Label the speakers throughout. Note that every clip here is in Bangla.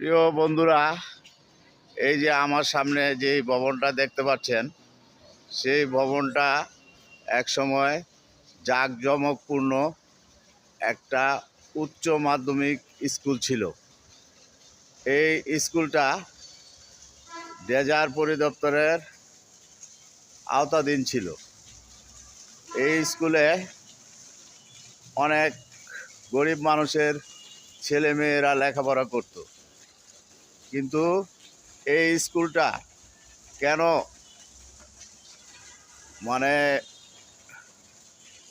Speaker 1: প্রিয় বন্ধুরা, এই যে আমার সামনে যে ভবনটা দেখতে পাচ্ছেন, সেই ভবনটা একসময় জাঁকজমকপূর্ণ একটা উচ্চ মাধ্যমিক স্কুল ছিল। এই স্কুলটা ডেজার পরিদপ্তরের আওতাধীন ছিল। এই স্কুলে অনেক গরিব মানুষের ছেলেমেয়েরা লেখাপড়া করত, কিন্তু এই স্কুলটা কেন মানে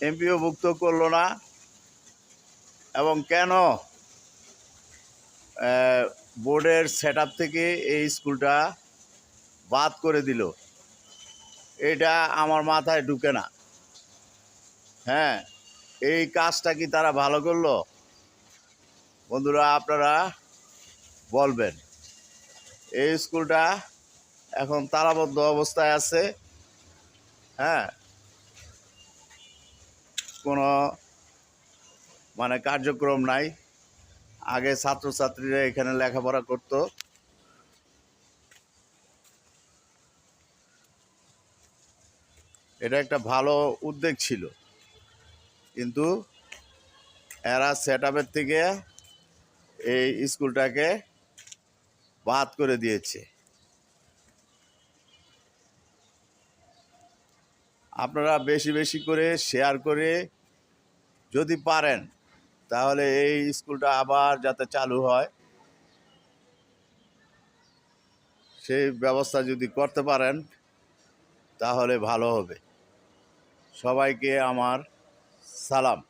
Speaker 1: এমপিওভুক্ত করলো না এবং কেন বোর্ডের সেটআপ থেকে এই স্কুলটা বাদ করে দিল, এটা আমার মাথায় ঢুকে না। হ্যাঁ, এই কাজটা কি তারা ভালো করলো? বন্ধুরা, আপনারা বলবেন। এই স্কুলটা এখন তালাবদ্ধ অবস্থায় আছে। হ্যাঁ, কোনো কার্যক্রম নাই। আগে ছাত্রছাত্রীরা এখানে লেখাপড়া করত। এটা একটা ভালো উদ্যোগ ছিল, কিন্তু এরা সেটআপের থেকে এই স্কুলটাকে বাদ করে দিয়েছে। আপনারা বেশি বেশি করে শেয়ার করে যদি পারেন, তাহলে এই স্কুলটা আবার যাতে চালু হয় সেই ব্যবস্থা যদি করতে পারেন তাহলে ভালো হবে। সবাইকে আমার সালাম।